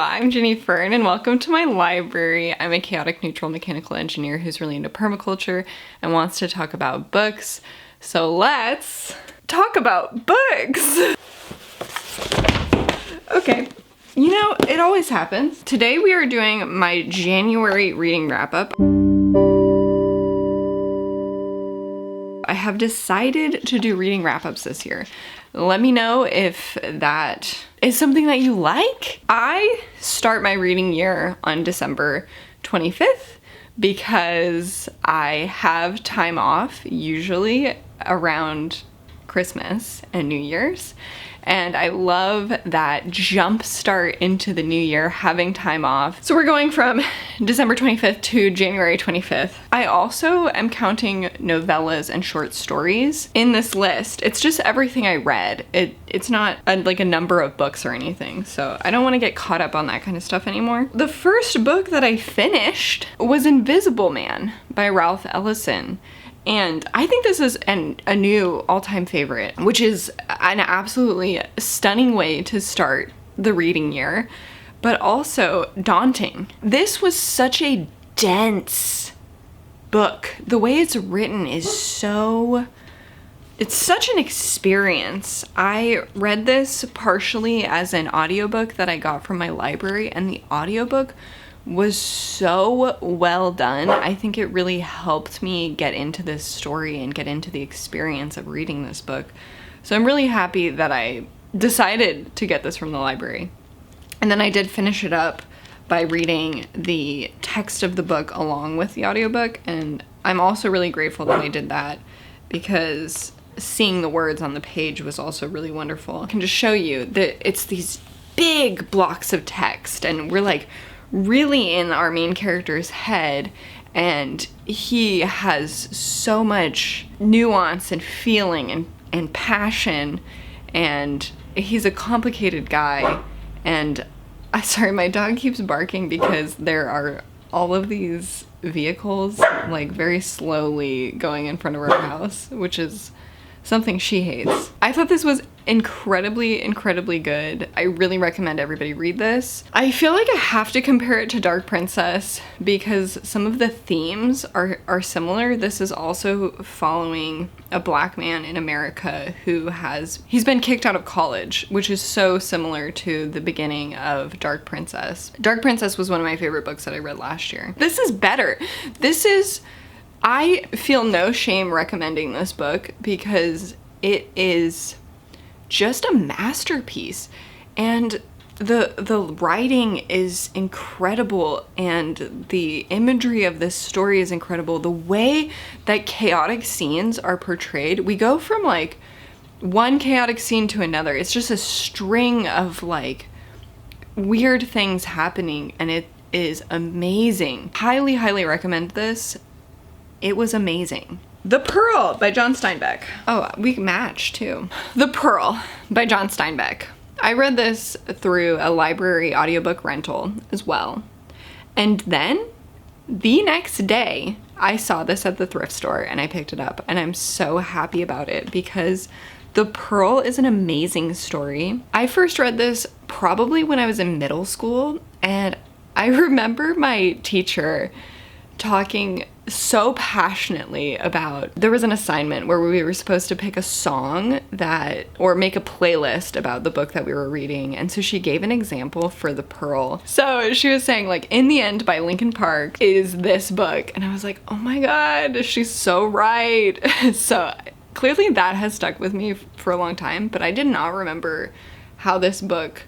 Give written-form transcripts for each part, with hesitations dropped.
I'm Jenny Fern and welcome to my library. I'm a chaotic neutral mechanical engineer who's really into permaculture and wants to talk about books. So let's talk about books! Okay, you know, it always happens. Today we are doing my January reading wrap-up. I have decided to do reading wrap-ups this year. Let me know if that is something that you like. I start my reading year on December 25th because I have time off usually around Christmas and New Year's. And I love that jump start into the new year, having time off. So we're going from December 25th to January 25th. I also am counting novellas and short stories in this list. It's just everything I read. It's not like a number of books or anything. So I don't want to get caught up on that kind of stuff anymore. The first book that I finished was Invisible Man by Ralph Ellison. And I think this is a new all-time favorite, which is an absolutely stunning way to start the reading year, but also daunting. This was such a dense book. The way it's written is it's such an experience. I read this partially as an audiobook that I got from my library, and the audiobook was so well done. I think it really helped me get into this story and get into the experience of reading this book. So I'm really happy that I decided to get this from the library. And then I did finish it up by reading the text of the book along with the audiobook, and I'm also really grateful that I did that because seeing the words on the page was also really wonderful. I can just show you that it's these big blocks of text, and we're like really in our main character's head, and he has so much nuance and feeling and passion, and he's a complicated guy. And sorry, my dog keeps barking because there are all of these vehicles like very slowly going in front of our house, which is something she hates. I thought this was incredibly good. I really recommend everybody read this. I feel like I have to compare it to Dark Princess because some of the themes are similar. This is also following a black man in America he's been kicked out of college, which is so similar to the beginning of Dark Princess. Dark Princess was one of my favorite books that I read last year. This is better. I feel no shame recommending this book because it is just a masterpiece, and the writing is incredible, and the imagery of this story is incredible. The way that chaotic scenes are portrayed, we go from like one chaotic scene to another. It's just a string of like weird things happening, and it is amazing. Highly recommend this. It was amazing. The Pearl by John Steinbeck. Oh, we match too. The Pearl by John Steinbeck. I read this through a library audiobook rental as well. And then the next day I saw this at the thrift store and I picked it up, and I'm so happy about it because The Pearl is an amazing story. I first read this probably when I was in middle school, and I remember my teacher talking so passionately about, there was an assignment where we were supposed to pick a song or make a playlist about the book that we were reading, and so she gave an example for The Pearl. So she was saying like In the End by Linkin Park is this book, and I was like, oh my god, she's so right. So clearly that has stuck with me for a long time, but I did not remember how this book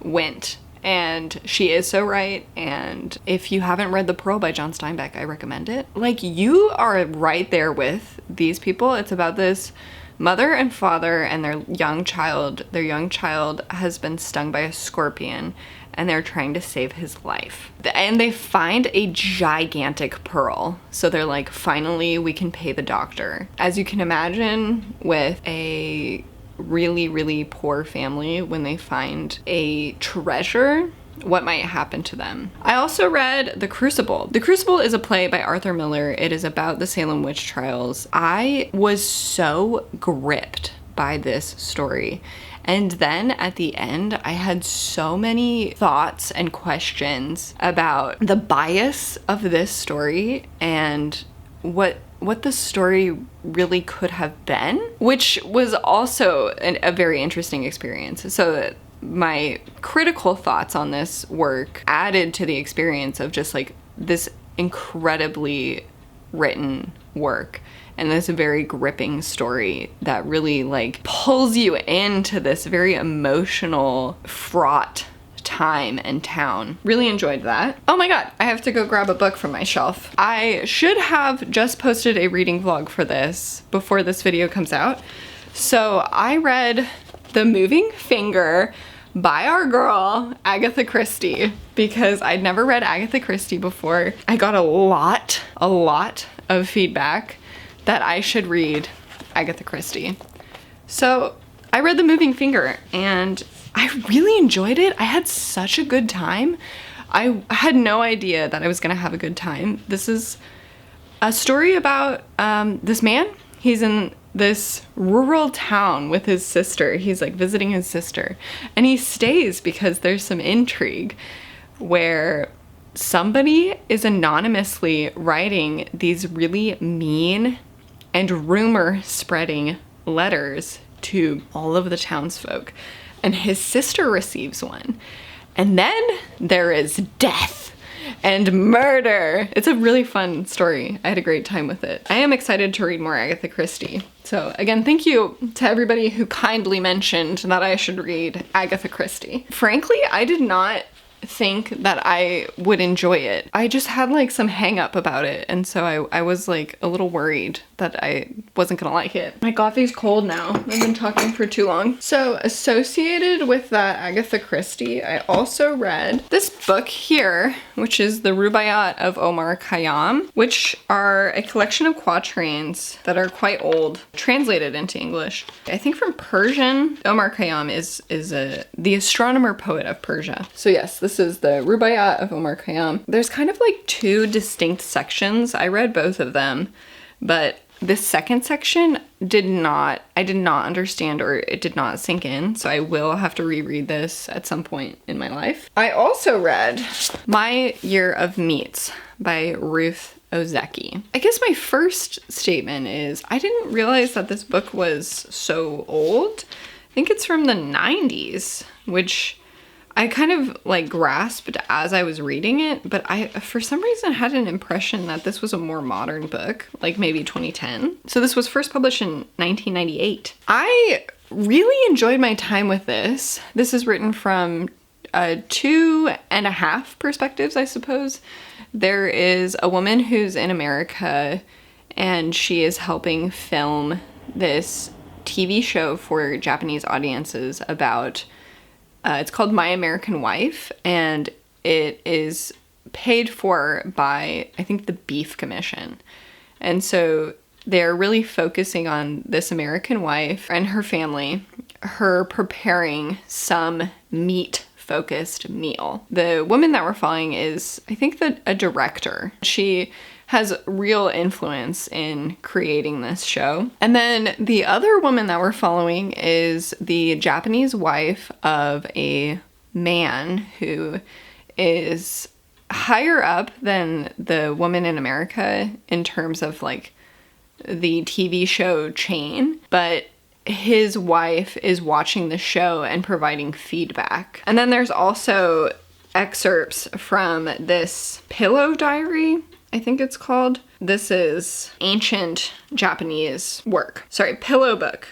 went. And she is so right, and if you haven't read The Pearl by John Steinbeck, I recommend it. Like, you are right there with these people. It's about this mother and father and their young child. Their young child has been stung by a scorpion, and they're trying to save his life. And they find a gigantic pearl. So they're like, finally, we can pay the doctor. As you can imagine, with a really poor family, when they find a treasure, what might happen to them. I also read The Crucible. The Crucible is a play by Arthur Miller. It is about the Salem witch trials. I was so gripped by this story, And then at the end, I had so many thoughts and questions about the bias of this story and what the story really could have been, which was also a very interesting experience. So my critical thoughts on this work added to the experience of just like this incredibly written work and this very gripping story that really like pulls you into this very emotional, fraught time and town. Really enjoyed that. Oh my god, I have to go grab a book from my shelf. I should have just posted a reading vlog for this before this video comes out. So I read The Moving Finger by our girl, Agatha Christie, because I'd never read Agatha Christie before. I got a lot of feedback that I should read Agatha Christie. So I read The Moving Finger and I really enjoyed it. I had such a good time. I had no idea that I was gonna have a good time. This is a story about this man. He's in this rural town with his sister. He's like visiting his sister and he stays because there's some intrigue where somebody is anonymously writing these really mean and rumor spreading letters to all of the townsfolk. And his sister receives one. And then there is death and murder. It's a really fun story. I had a great time with it. I am excited to read more Agatha Christie. So again, thank you to everybody who kindly mentioned that I should read Agatha Christie. Frankly, I did not think that I would enjoy it. I just had like some hang up about it, and so I was like a little worried that I wasn't gonna like it. My coffee's cold now. I've been talking for too long. So associated with that Agatha Christie, I also read this book here, which is the Rubaiyat of Omar Khayyam, which are a collection of quatrains that are quite old, translated into English. I think from Persian. Omar Khayyam is the astronomer poet of Persia. So yes, this is the Rubaiyat of Omar Khayyam. There's kind of like two distinct sections. I read both of them, but this second section I did not understand, or it did not sink in, so I will have to reread this at some point in my life. I also read My Year of Meats by Ruth Ozeki. I guess my first statement is I didn't realize that this book was so old. I think it's from the 90s, which I kind of like grasped as I was reading it, but I, for some reason, had an impression that this was a more modern book, like maybe 2010. So this was first published in 1998. I really enjoyed my time with this. This is written from 2.5 perspectives, I suppose. There is a woman who's in America and she is helping film this TV show for Japanese audiences about it's called My American Wife, and it is paid for by, I think, the Beef Commission. And so they're really focusing on this American wife and her family, her preparing some meat-focused meal. The woman that we're following is, I think, a director. She has real influence in creating this show. And then the other woman that we're following is the Japanese wife of a man who is higher up than the woman in America in terms of like the TV show chain, but his wife is watching the show and providing feedback. And then there's also excerpts from this pillow diary, I think it's called. This is ancient Japanese work. Sorry, pillow book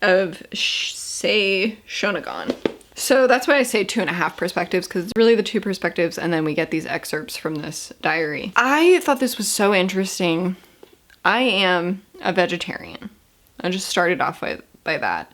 of Sei Shonagon. So that's why I say 2.5 perspectives, because it's really the two perspectives, and then we get these excerpts from this diary. I thought this was so interesting. I am a vegetarian. I just started off by that.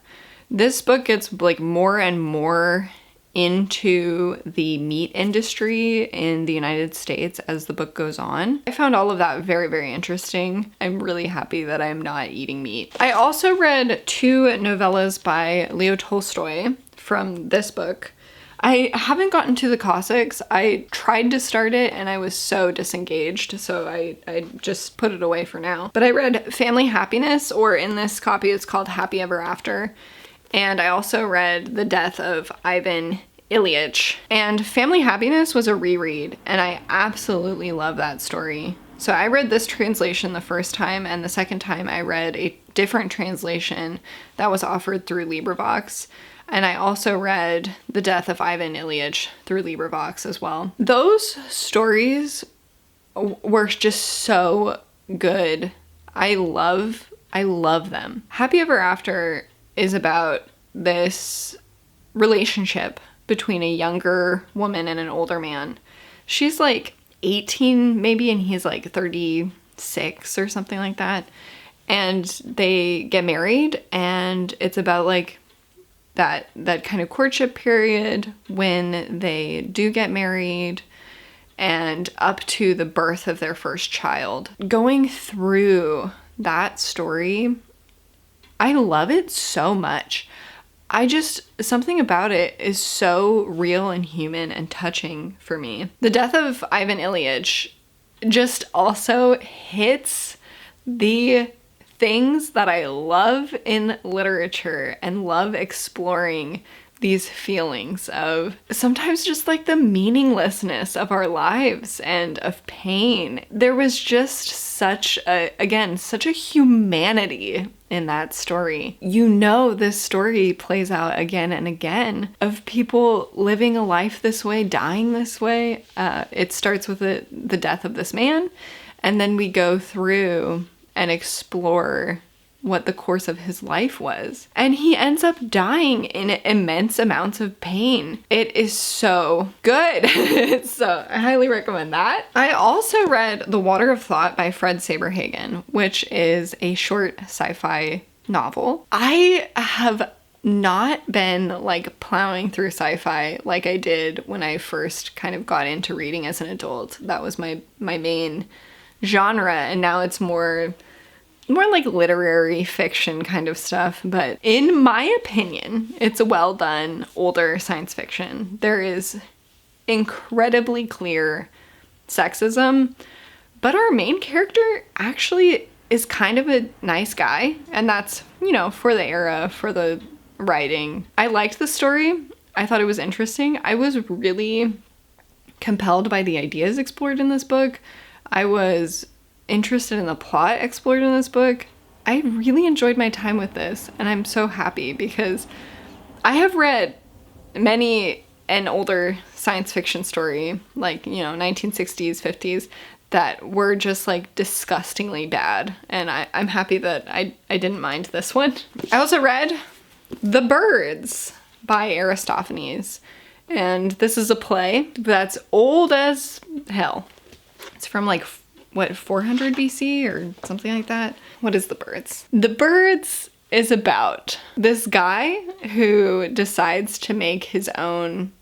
This book gets like more and more into the meat industry in the United States as the book goes on. I found all of that very, very interesting. I'm really happy that I'm not eating meat. I also read 2 novellas by Leo Tolstoy from this book. I haven't gotten to the Cossacks. I tried to start it and I was so disengaged, so I just put it away for now. But I read Family Happiness, or in this copy it's called Happy Ever After. And I also read The Death of Ivan Ilyich. And Family Happiness was a reread, and I absolutely love that story. So I read this translation the first time, and the second time I read a different translation that was offered through LibriVox. And I also read The Death of Ivan Ilyich through LibriVox as well. Those stories were just so good. I love them. Happy Ever After is about this relationship between a younger woman and an older man. She's like 18 maybe, and he's like 36 or something like that. And they get married, and it's about like that kind of courtship period when they do get married and up to the birth of their first child. Going through that story, I love it so much. Something about it is so real and human and touching for me. The Death of Ivan Ilyich just also hits the things that I love in literature and love exploring these feelings of sometimes just like the meaninglessness of our lives and of pain. There was just such a humanity in that story. You know, this story plays out again and again of people living a life this way, dying this way. It starts with the death of this man, and then we go through and explore what the course of his life was. And he ends up dying in immense amounts of pain. It is so good. So I highly recommend that. I also read The Water of Thought by Fred Saberhagen, which is a short sci-fi novel. I have not been like plowing through sci-fi like I did when I first kind of got into reading as an adult. That was my main genre, and now it's more like literary fiction kind of stuff. But in my opinion, it's a well done older science fiction. There is incredibly clear sexism, but our main character actually is kind of a nice guy, and that's, you know, for the era, for the writing. I liked the story. I thought it was interesting. I was really compelled by the ideas explored in this book. I was interested in the plot explored in this book. I really enjoyed my time with this, and I'm so happy because I have read many an older science fiction story, like, you know, 1960s, 50s, that were just like disgustingly bad, and I'm happy that I didn't mind this one. I also read The Birds by Aristophanes, and this is a play that's old as hell. It's from like 400 BC or something like that. What is The Birds? The Birds is about this guy who decides to make his own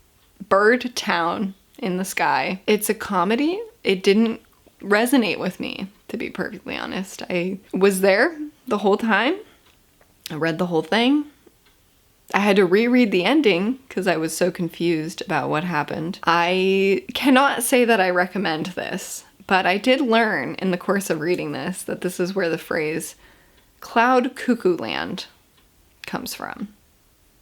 bird town in the sky. It's a comedy. It didn't resonate with me, to be perfectly honest. I was there the whole time. I read the whole thing. I had to reread the ending because I was so confused about what happened. I cannot say that I recommend this, but I did learn in the course of reading this that this is where the phrase cloud cuckoo land comes from.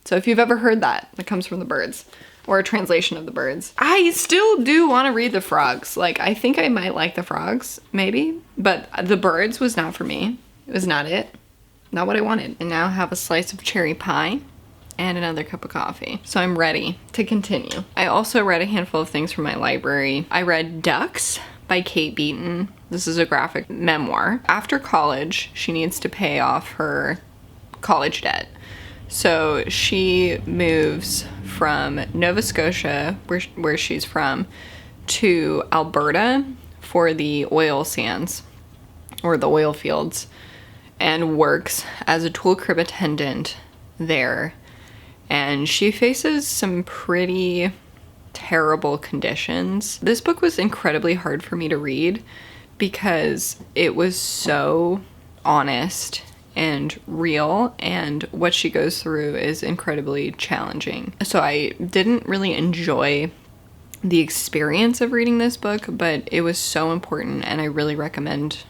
So if you've ever heard that, it comes from The Birds, or a translation of The Birds. I still do want to read The Frogs. Like, I think I might like The Frogs, maybe, but The Birds was not for me. It was not it. Not what I wanted. And now I have a slice of cherry pie and another cup of coffee. So I'm ready to continue. I also read a handful of things from my library. I read Ducks by Kate Beaton. This is a graphic memoir. After college, she needs to pay off her college debt. So she moves from Nova Scotia, where she's from, to Alberta for the oil sands, or the oil fields, and works as a tool crib attendant there. And she faces some pretty terrible conditions. This book was incredibly hard for me to read because it was so honest and real, and what she goes through is incredibly challenging. So I didn't really enjoy the experience of reading this book, but it was so important, and I really recommend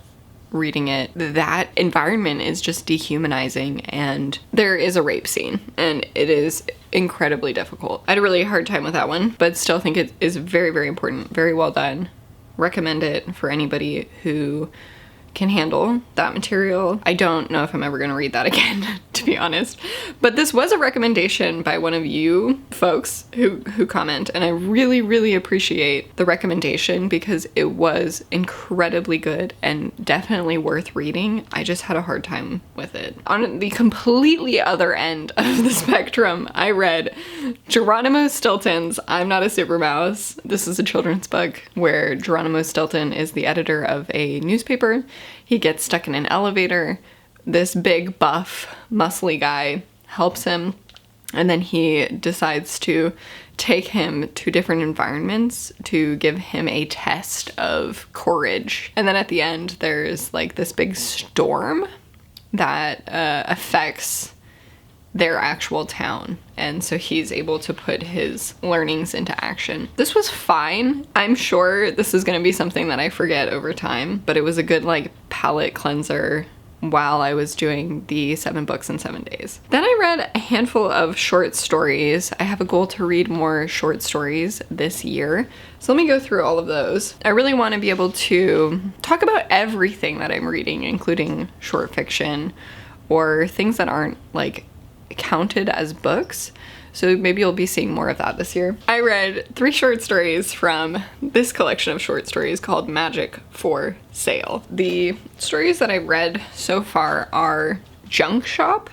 reading it, that environment is just dehumanizing, and there is a rape scene, and it is incredibly difficult. I had a really hard time with that one, but still think it is very, very important. Very well done. Recommend it for anybody who can handle that material. I don't know if I'm ever going to read that again, to be honest. But this was a recommendation by one of you folks who comment, and I really, really appreciate the recommendation because it was incredibly good and definitely worth reading. I just had a hard time with it. On the completely other end of the spectrum, I read Geronimo Stilton's I'm Not a Super Mouse. This is a children's book where Geronimo Stilton is the editor of a newspaper. He gets stuck in an elevator. This big, buff, muscly guy helps him, and then he decides to take him to different environments to give him a test of courage. And then at the end, there's like this big storm that affects their actual town, and so he's able to put his learnings into action. This was fine. I'm sure this is going to be something that I forget over time, but it was a good like palate cleanser while I was doing the 7 books in 7 days. Then I read a handful of short stories. I have a goal to read more short stories this year, so let me go through all of those. I really want to be able to talk about everything that I'm reading, including short fiction or things that aren't like counted as books. So maybe you'll be seeing more of that this year. I read 3 short stories from this collection of short stories called Magic for Sale. The stories that I read so far are Junk Shop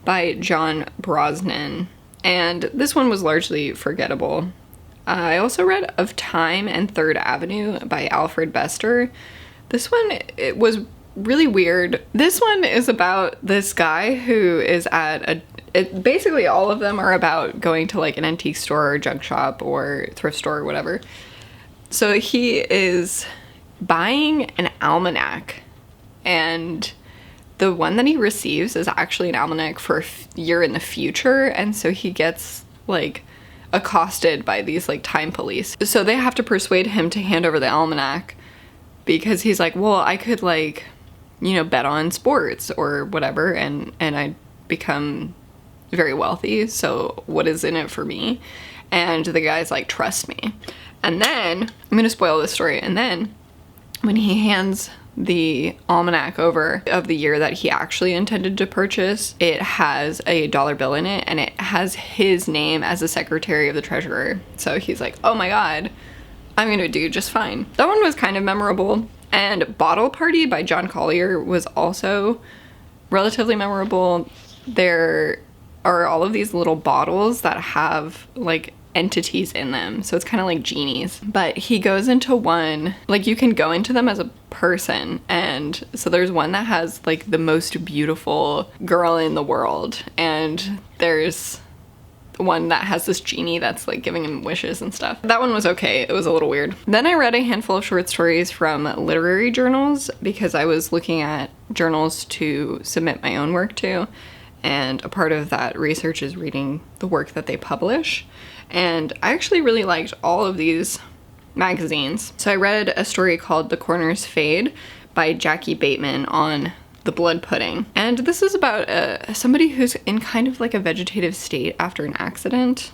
by John Brosnan, and this one was largely forgettable. I also read Of Time and Third Avenue by Alfred Bester. This one, it was really weird. This one is about this guy who is at basically all of them are about going to like an antique store or junk shop or thrift store or whatever. So he is buying an almanac, and the one that he receives is actually an almanac for a year in the future, and so he gets like accosted by these like time police. So they have to persuade him to hand over the almanac because he's like, well, I could like, you know, bet on sports or whatever, and I become very wealthy, so what is in it for me? And the guy's like, trust me. And then, I'm gonna spoil this story, and then when he hands the almanac over of the year that he actually intended to purchase, it has a dollar bill in it, and it has his name as the secretary of the treasurer. So he's like, oh my god, I'm gonna do just fine. That one was kind of memorable. And Bottle Party by John Collier was also relatively memorable. There are all of these little bottles that have like entities in them, so it's kind of like genies, but he goes into one, like you can go into them as a person, and so there's one that has like the most beautiful girl in the world, and there's one that has this genie that's like giving him wishes and stuff. That one was okay. It was a little weird. Then I read a handful of short stories from literary journals because I was looking at journals to submit my own work to, and a part of that research is reading the work that they publish. And I actually really liked all of these magazines. So I read a story called The Corners Fade by Jackie Bateman on the blood pudding. And this is about somebody who's in kind of like a vegetative state after an accident.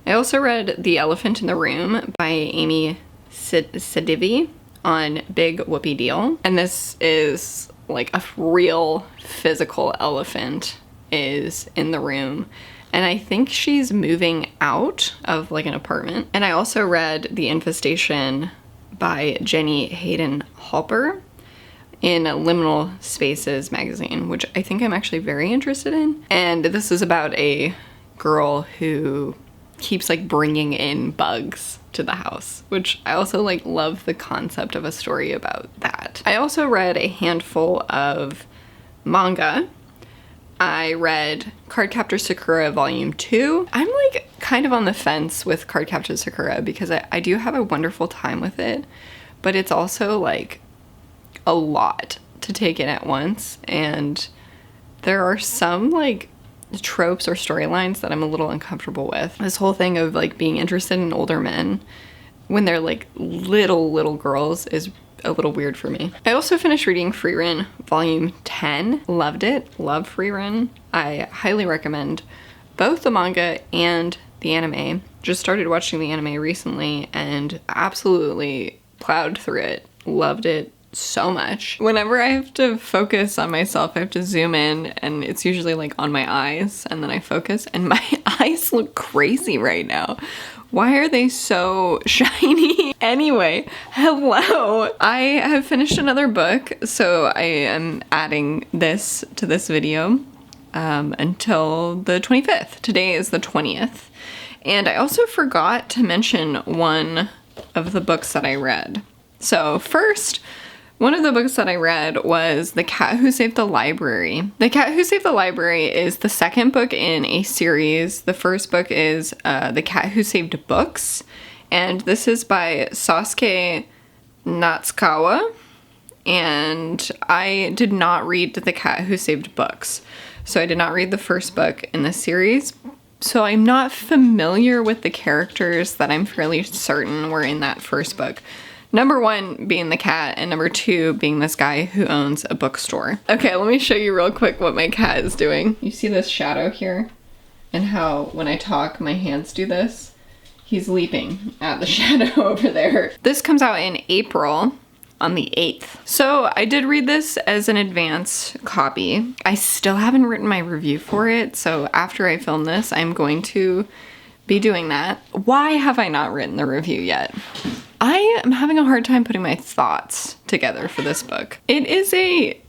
I also read The Elephant in the Room by Amy Sedivi on Big Whoopie Deal. And this is like a real physical elephant is in the room. And I think she's moving out of like an apartment. And I also read The Infestation by Jenny Hayden Halper in Liminal Spaces magazine, which I think I'm actually very interested in. And this is about a girl who keeps like bringing in bugs to the house, which I also like love the concept of a story about that. I also read a handful of manga. I read Cardcaptor Sakura Volume 2. I'm like kind of on the fence with Cardcaptor Sakura because I do have a wonderful time with it, but it's also like a lot to take in at once, and there are some like tropes or storylines that I'm a little uncomfortable with. This whole thing of like being interested in older men when they're like little girls is a little weird for me. I also finished reading Frieren Volume 10. Loved it. Love Frieren. I highly recommend both the manga and the anime. Just started watching the anime recently and absolutely plowed through it. Loved it so much. Whenever I have to focus on myself, I have to zoom in, and it's usually like on my eyes, and then I focus, and my eyes look crazy right now. Why are they so shiny? Anyway, hello! I have finished another book, so I am adding this to this video until the 25th. Today is the 20th. And I also forgot to mention one of the books that I read. So first, one of the books that I read was The Cat Who Saved the Library. The Cat Who Saved the Library is the second book in a series. The first book is The Cat Who Saved Books, and this is by Sasuke Natsukawa, and I did not read The Cat Who Saved Books, so I did not read the first book in the series, so I'm not familiar with the characters that I'm fairly certain were in that first book. Number one being the cat, and number two being this guy who owns a bookstore. Okay, let me show you real quick what my cat is doing. You see this shadow here? And how when I talk, my hands do this? He's leaping at the shadow over there. This comes out in April on the 8th. So I did read this as an advance copy. I still haven't written my review for it, so after I film this, I'm going to be doing that. Why have I not written the review yet? I am having a hard time putting my thoughts together for this book. It is a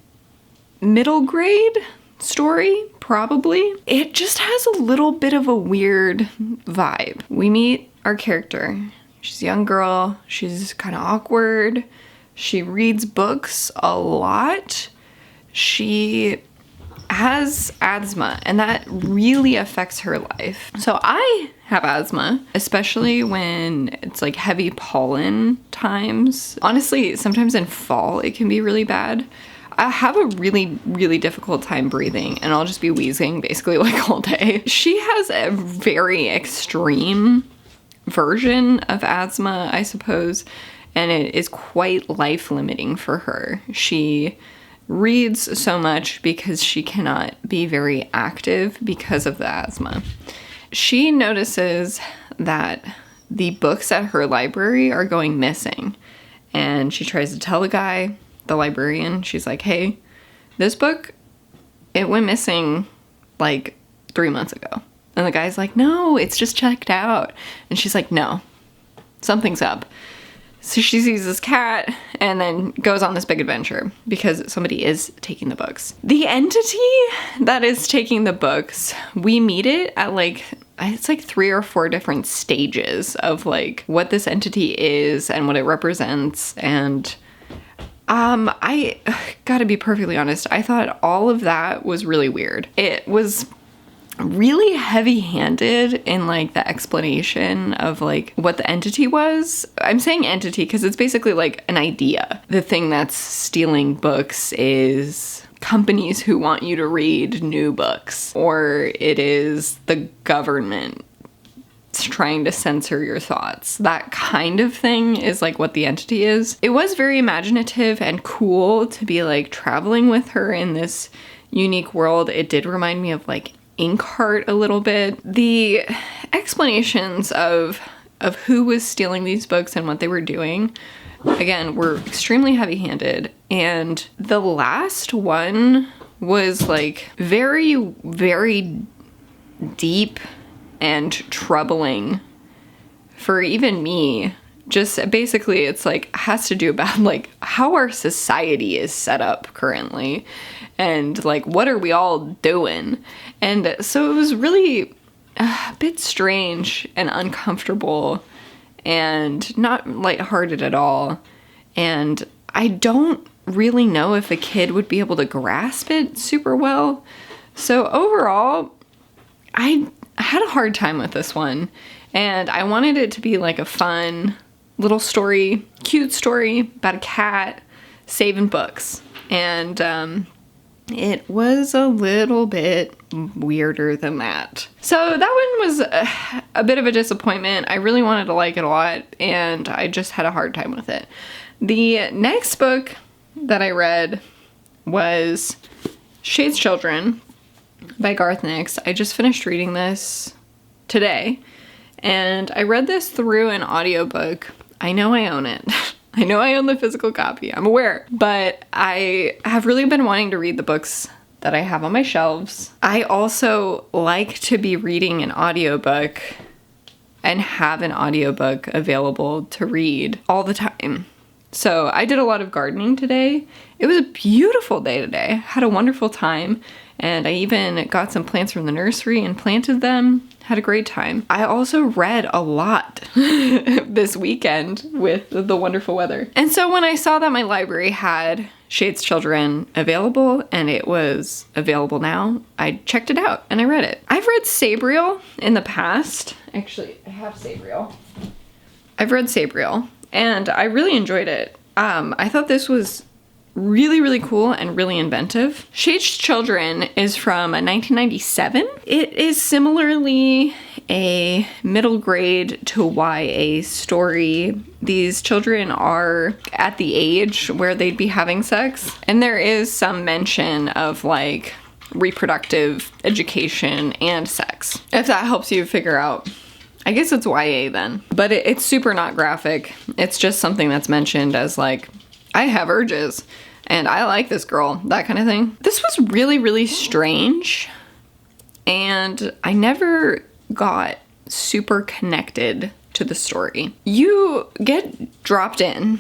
middle grade story, probably. It just has a little bit of a weird vibe. We meet our character. She's a young girl. She's kind of awkward. She reads books a lot. She has asthma, and that really affects her life. So I have asthma, especially when it's like heavy pollen times. Honestly, sometimes in fall it can be really bad. I have a really, really difficult time breathing, and I'll just be wheezing basically like all day. She has a very extreme version of asthma, I suppose, and it is quite life-limiting for her. She reads so much because she cannot be very active because of the asthma. She notices that the books at her library are going missing, and she tries to tell the guy, the librarian, she's like, hey, this book, it went missing like 3 months ago. And the guy's like, no, it's just checked out. And she's like, no, something's up. So she sees this cat and then goes on this big adventure because somebody is taking the books. The entity that is taking the books, we meet it at like, it's like 3 or 4 different stages of like what this entity is and what it represents. And I gotta be perfectly honest, I thought all of that was really weird. It was really heavy-handed in like the explanation of like what the entity was. I'm saying entity because it's basically like an idea. The thing that's stealing books is companies who want you to read new books, or it is the government trying to censor your thoughts. That kind of thing is like what the entity is. It was very imaginative and cool to be like traveling with her in this unique world. It did remind me of like Inkheart a little bit. The explanations of who was stealing these books and what they were doing, again, were extremely heavy-handed. And the last one was like very, very deep and troubling for even me. Just basically it's like has to do about like how our society is set up currently and like what are we all doing. And so it was really a bit strange and uncomfortable and not lighthearted at all. And I don't really know if a kid would be able to grasp it super well. So overall, I had a hard time with this one, and I wanted it to be like a fun little story, cute story about a cat saving books. And it was a little bit weirder than that. So that one was a bit of a disappointment. I really wanted to like it a lot, and I just had a hard time with it. The next book that I read was Shade's Children by Garth Nix. I just finished reading this today, and I read this through an audiobook. I know I own it. I know I own the physical copy. I'm aware. But I have really been wanting to read the books that I have on my shelves. I also like to be reading an audiobook and have an audiobook available to read all the time. So I did a lot of gardening today. It was a beautiful day today. I had a wonderful time, and I even got some plants from the nursery and planted them. Had a great time. I also read a lot this weekend with the wonderful weather. And so when I saw that my library had Shade's Children available, and it was available now, I checked it out and I read it. I've read Sabriel in the past. Actually, I have Sabriel. I've read Sabriel, and I really enjoyed it. I thought this was really, really cool and really inventive. Shade's Children is from 1997. It is similarly a middle grade to YA story. These children are at the age where they'd be having sex, and there is some mention of like reproductive education and sex. If that helps you figure out, I guess it's YA then. But it's super not graphic. It's just something that's mentioned as like, I have urges and I like this girl, that kind of thing. This was really, really strange, and I never got super connected to the story. You get dropped in,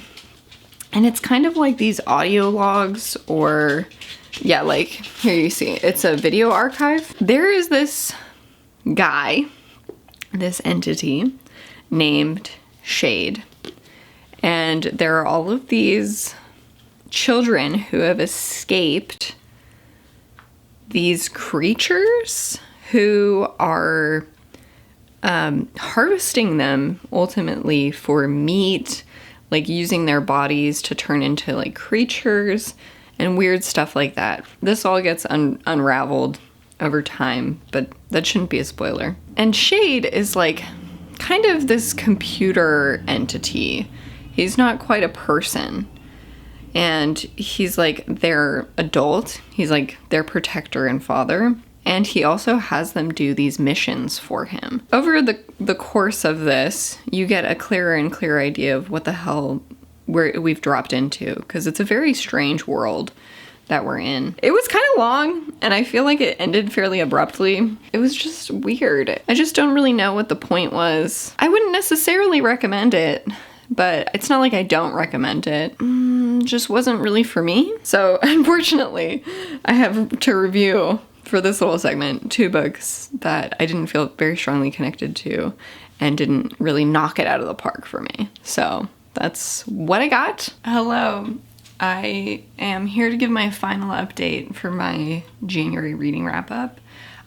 and it's kind of like these audio logs, or yeah, like here you see, it's a video archive. There is this guy, this entity named Shade, and there are all of these children who have escaped these creatures who are harvesting them ultimately for meat, like using their bodies to turn into like creatures and weird stuff like that. This all gets unraveled over time, but that shouldn't be a spoiler. And Shade is like kind of this computer entity. He's not quite a person. And he's like their adult. He's like their protector and father. And he also has them do these missions for him. Over the course of this, you get a clearer and clearer idea of what the hell we've dropped into, because it's a very strange world that we're in. It was kind of long, and I feel like it ended fairly abruptly. It was just weird. I just don't really know what the point was. I wouldn't necessarily recommend it, but it's not like I don't recommend it. Just wasn't really for me. So unfortunately, I have to review for this little segment 2 books that I didn't feel very strongly connected to and didn't really knock it out of the park for me. So that's what I got. Hello. I am here to give my final update for my January reading wrap up.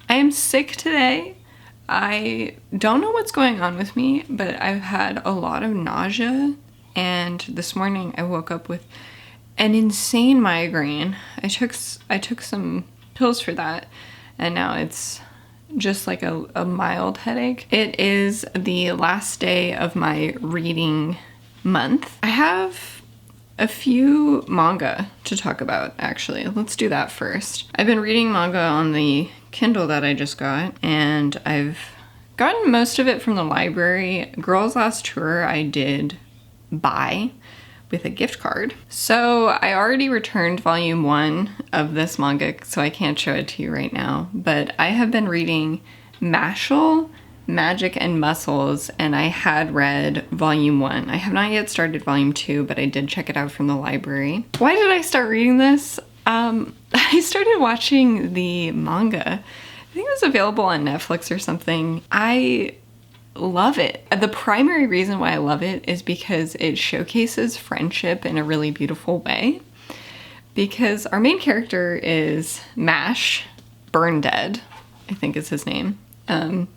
I am sick today. I don't know what's going on with me, but I've had a lot of nausea, and this morning I woke up with an insane migraine. I took some pills for that, and now it's just like a mild headache. It is the last day of my reading month. I have a few manga to talk about, actually. Let's do that first. I've been reading manga on the Kindle that I just got, and I've gotten most of it from the library. Girls Last Tour I did buy with a gift card. So I already returned volume 1 of this manga, so I can't show it to you right now, but I have been reading Mashal, Magic and Muscles, and I had read volume 1. I have not yet started volume 2, but I did check it out from the library. Why did I start reading this? I started watching the manga. I think it was available on Netflix or something. I love it. The primary reason why I love it is because it showcases friendship in a really beautiful way. Because our main character is Mash, Burn Dead, I think is his name.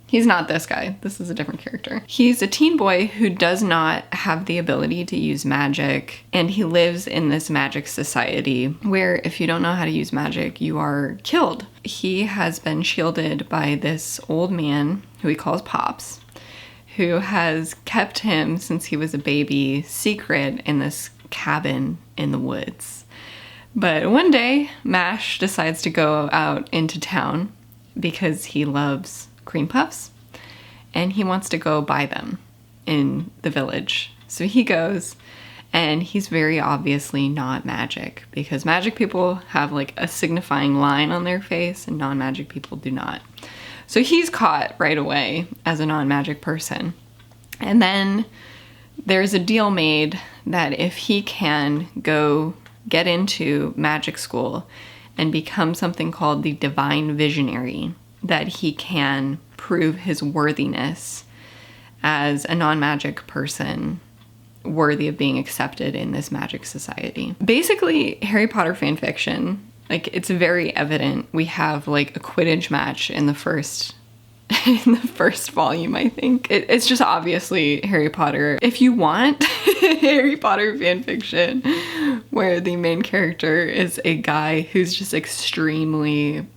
He's not this guy. This is a different character. He's a teen boy who does not have the ability to use magic, and he lives in this magic society where if you don't know how to use magic, you are killed. He has been shielded by this old man who he calls Pops, who has kept him since he was a baby secret in this cabin in the woods. But one day, Mash decides to go out into town because he loves cream puffs and he wants to go buy them in the village. So he goes, and he's very obviously not magic because magic people have like a signifying line on their face and non-magic people do not. So he's caught right away as a non-magic person. And then there's a deal made that if he can go get into magic school and become something called the Divine Visionary, that he can prove his worthiness as a non-magic person worthy of being accepted in this magic society. Basically, Harry Potter fan fiction, like, it's very evident. We have like a Quidditch match in the first volume, I think. It's just obviously Harry Potter. If you want Harry Potter fan fiction where the main character is a guy who's just extremely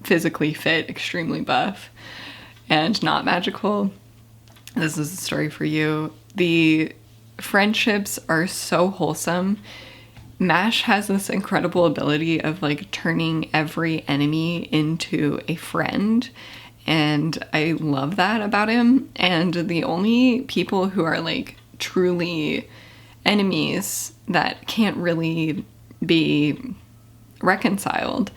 physically fit, extremely buff, and not magical, this is a story for you. The friendships are so wholesome. Mash has this incredible ability of like turning every enemy into a friend, and I love that about him. And the only people who are like truly enemies that can't really be reconciled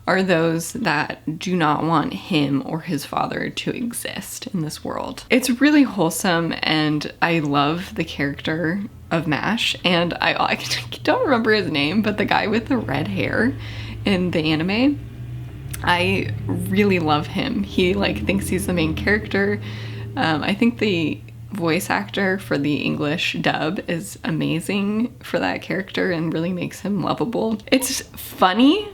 are those that do not want him or his father to exist in this world. It's really wholesome, and I love the character of Mash, and I don't remember his name, but the guy with the red hair in the anime, I really love him. He like thinks he's the main character. I think the voice actor for the English dub is amazing for that character and really makes him lovable. It's funny.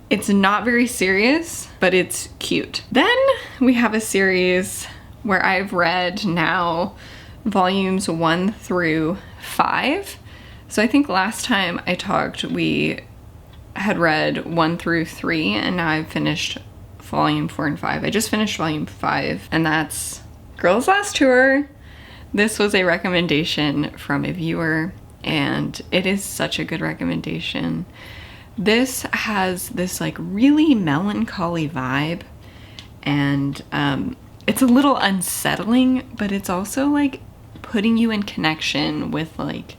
It's not very serious, but it's cute. Then we have a series where I've read now volumes 1 through 5. So I think last time I talked, we had read 1 through 3, and now I've finished volume 4 and 5. I just finished volume 5, and that's Girls Last Tour. This was a recommendation from a viewer, and it is such a good recommendation. This has this like really melancholy vibe, and it's a little unsettling, but it's also like putting you in connection with like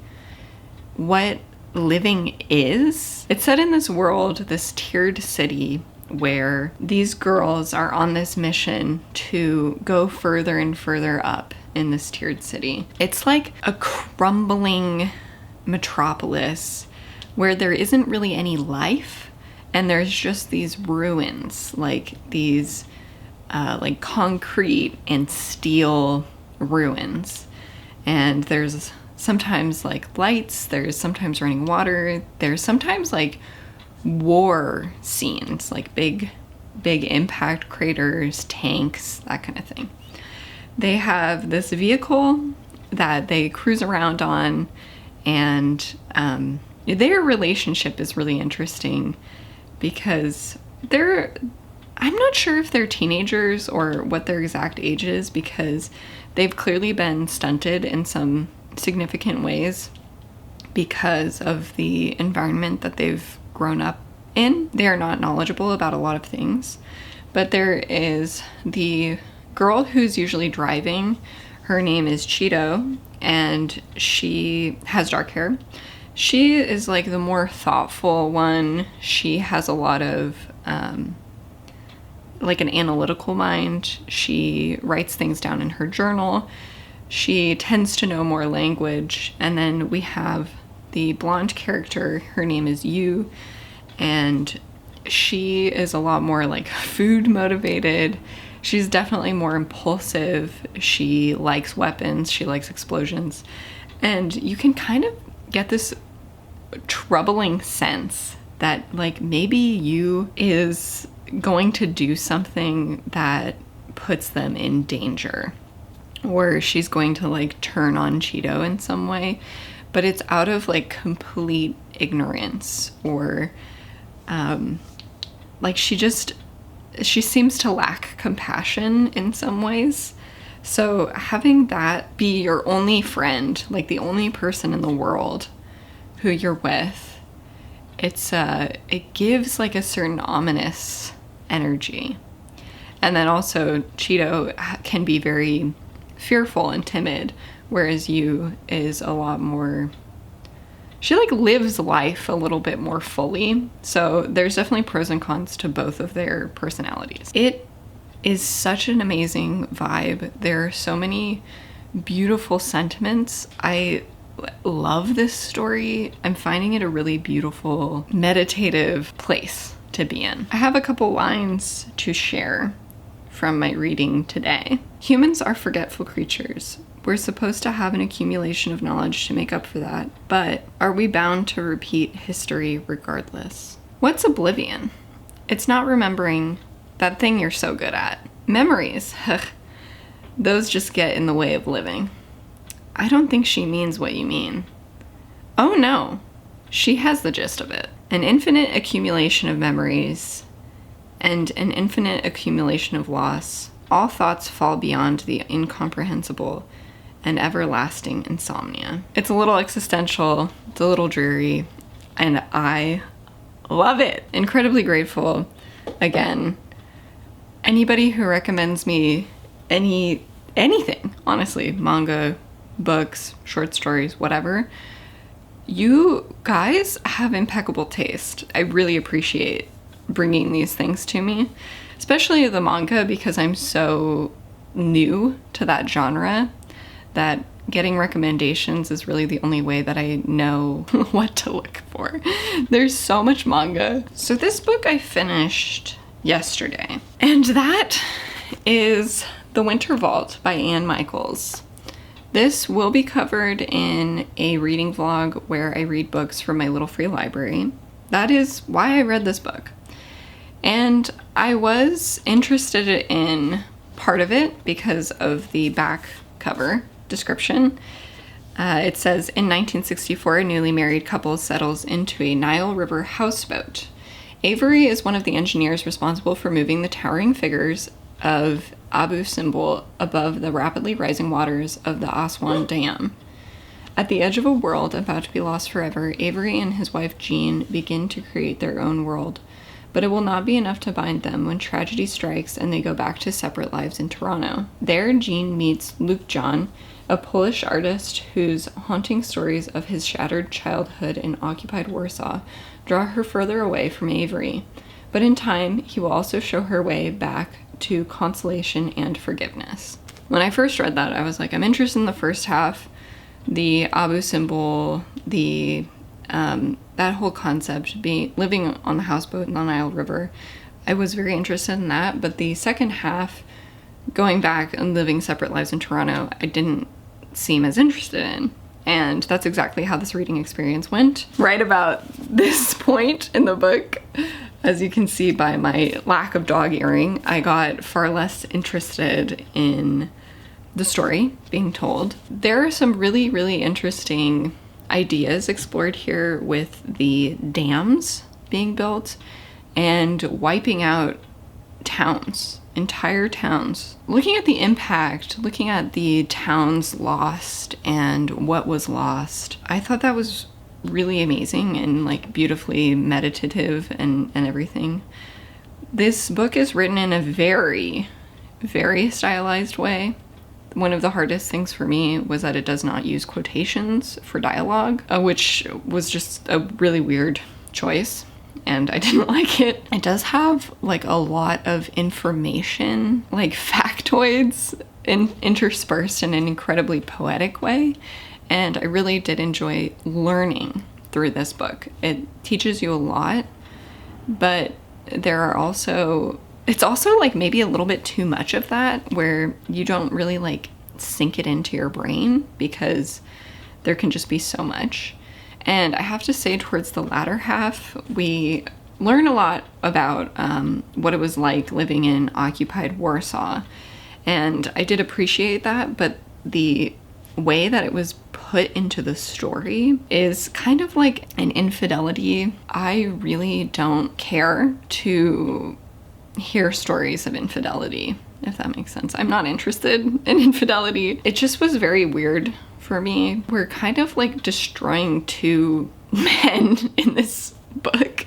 what living is. It's set in this world, this tiered city, where these girls are on this mission to go further and further up in this tiered city. It's like a crumbling metropolis where there isn't really any life, and there's just these ruins, like these like concrete and steel ruins. And there's sometimes like lights, there's sometimes running water, there's sometimes like war scenes, like big impact craters, tanks, that kind of thing. They have this vehicle that they cruise around on, and their relationship is really interesting because I'm not sure if they're teenagers or what their exact age is, because they've clearly been stunted in some significant ways because of the environment that they've grown up in. They are not knowledgeable about a lot of things, but there is the girl who's usually driving. Her name is Cheeto, and she has dark hair. She is like the more thoughtful one. She has a lot of like an analytical mind. She writes things down in her journal. She tends to know more language. And then we have the blonde character. Her name is Yu, and she is a lot more like food motivated. She's definitely more impulsive. She likes weapons. She likes explosions. And you can kind of get this troubling sense that like maybe Yu is going to do something that puts them in danger, or she's going to like turn on Cheeto in some way, but it's out of like complete ignorance, or like she seems to lack compassion in some ways. So having that be your only friend, like the only person in the world who you're with. It gives like a certain ominous energy. And then also Cheeto can be very fearful and timid, whereas Yu is a lot more, she like lives life a little bit more fully. So there's definitely pros and cons to both of their personalities. It is such an amazing vibe. There are so many beautiful sentiments. I love this story. I'm finding it a really beautiful, meditative place to be in. I have a couple lines to share from my reading today. Humans are forgetful creatures. We're supposed to have an accumulation of knowledge to make up for that, but are we bound to repeat history regardless? What's oblivion? It's not remembering that thing you're so good at. Memories, those just get in the way of living. I don't think she means what you mean. Oh no, she has the gist of it. An infinite accumulation of memories and an infinite accumulation of loss. All thoughts fall beyond the incomprehensible and everlasting insomnia. It's a little existential, it's a little dreary, and I love it. Incredibly grateful. Again, anybody who recommends me anything, honestly, manga, books, short stories, whatever, you guys have impeccable taste. I really appreciate bringing these things to me, especially the manga, because I'm so new to that genre that getting recommendations is really the only way that I know what to look for. There's so much manga. So this book I finished yesterday, and that is The Winter Vault by Anne Michaels. This will be covered in a reading vlog where I read books from my little free library. That is why I read this book. And I was interested in part of it because of the back cover description. It says, in 1964, a newly married couple settles into a Nile River houseboat. Avery is one of the engineers responsible for moving the towering figures of Abu Simbel above the rapidly rising waters of the Aswan Dam. At the edge of a world about to be lost forever, Avery and his wife Jean begin to create their own world. But it will not be enough to bind them when tragedy strikes and they go back to separate lives in Toronto. There, Jean meets Luke John, a Polish artist whose haunting stories of his shattered childhood in occupied Warsaw draw her further away from Avery. But in time, he will also show her way back to consolation and forgiveness. When I first read that, I was like, I'm interested in the first half, the Abu Simbel, that whole concept, living on the houseboat in the Nile River. I was very interested in that, but the second half, going back and living separate lives in Toronto, I didn't seem as interested in. And that's exactly how this reading experience went. Right about this point in the book, as you can see by my lack of dog earring, I got far less interested in the story being told. There are some really, really interesting ideas explored here with the dams being built and wiping out towns, entire towns. Looking at the impact, looking at the towns lost and what was lost, I thought that was really amazing and like beautifully meditative and everything. This book is written in a very, very stylized way. One of the hardest things for me was that it does not use quotations for dialogue, which was just a really weird choice, and I didn't like it. It does have like a lot of information, like factoids interspersed in an incredibly poetic way, and I really did enjoy learning through this book. It teaches you a lot, but it's also like maybe a little bit too much of that, where you don't really like sink it into your brain because there can just be so much. And I have to say, towards the latter half, we learn a lot about what it was like living in occupied Warsaw. And I did appreciate that, but the way that it was put into the story is kind of like an infidelity. I really don't care to hear stories of infidelity, if that makes sense. I'm not interested in infidelity. It just was very weird for me. We're kind of like destroying two men in this book,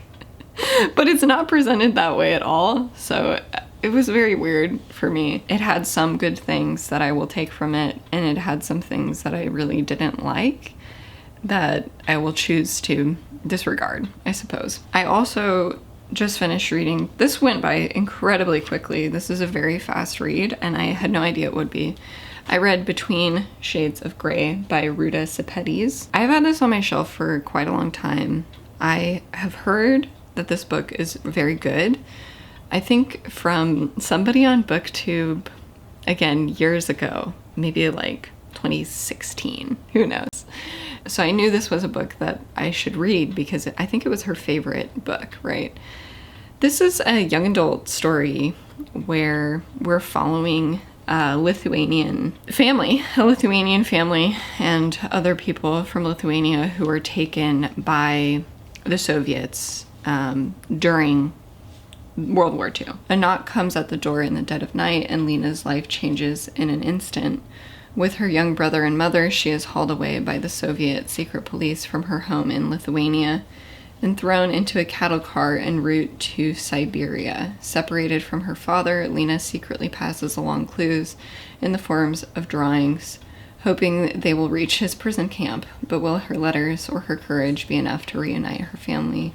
but it's not presented that way at all. So it was very weird for me. It had some good things that I will take from it, and it had some things that I really didn't like that I will choose to disregard, I suppose. I also just finished reading. This went by incredibly quickly. This is a very fast read, and I had no idea it would be. I read Between Shades of Grey by Ruta Sepetys. I've had this on my shelf for quite a long time. I have heard that this book is very good. I think from somebody on BookTube, again, years ago, maybe like 2016, who knows. So I knew this was a book that I should read because I think it was her favorite book, right? This is a young adult story where we're following a Lithuanian family and other people from Lithuania who were taken by the Soviets during World War II. A knock comes at the door in the dead of night, and Lena's life changes in an instant. With her young brother and mother, she is hauled away by the Soviet secret police from her home in Lithuania and thrown into a cattle car en route to Siberia. Separated from her father, Lena secretly passes along clues in the forms of drawings, hoping they will reach his prison camp. But will her letters or her courage be enough to reunite her family?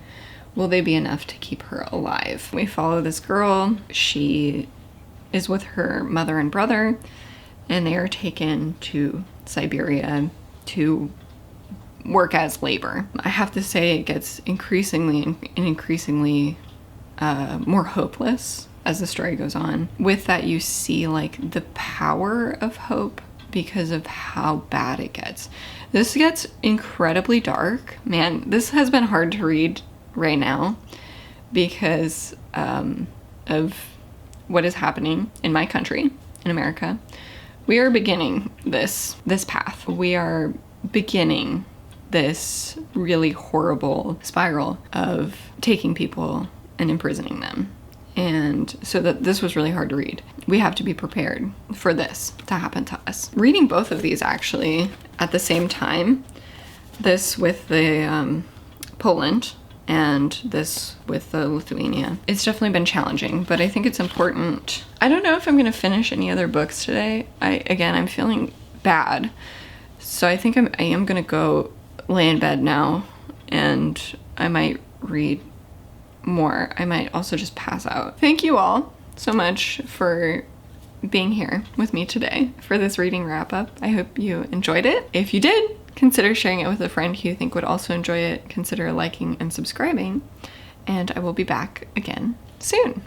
Will they be enough to keep her alive? We follow this girl. She is with her mother and brother, and they are taken to Siberia to work as labor. I have to say it gets increasingly more hopeless as the story goes on. With that, you see like the power of hope because of how bad it gets. This gets incredibly dark. Man, this has been hard to read right now because of what is happening in my country, in America. We are beginning this path. We are beginning this really horrible spiral of taking people and imprisoning them. And so that this was really hard to read. We have to be prepared for this to happen to us. Reading both of these actually at the same time, this with the Poland and this with the Lithuania, it's definitely been challenging, but I think it's important. I don't know if I'm gonna finish any other books today. I'm feeling bad. So I think I am gonna go lay in bed now, and I might read more. I might also just pass out. Thank you all so much for being here with me today for this reading wrap up. I hope you enjoyed it. If you did, consider sharing it with a friend who you think would also enjoy it. Consider liking and subscribing, and I will be back again soon.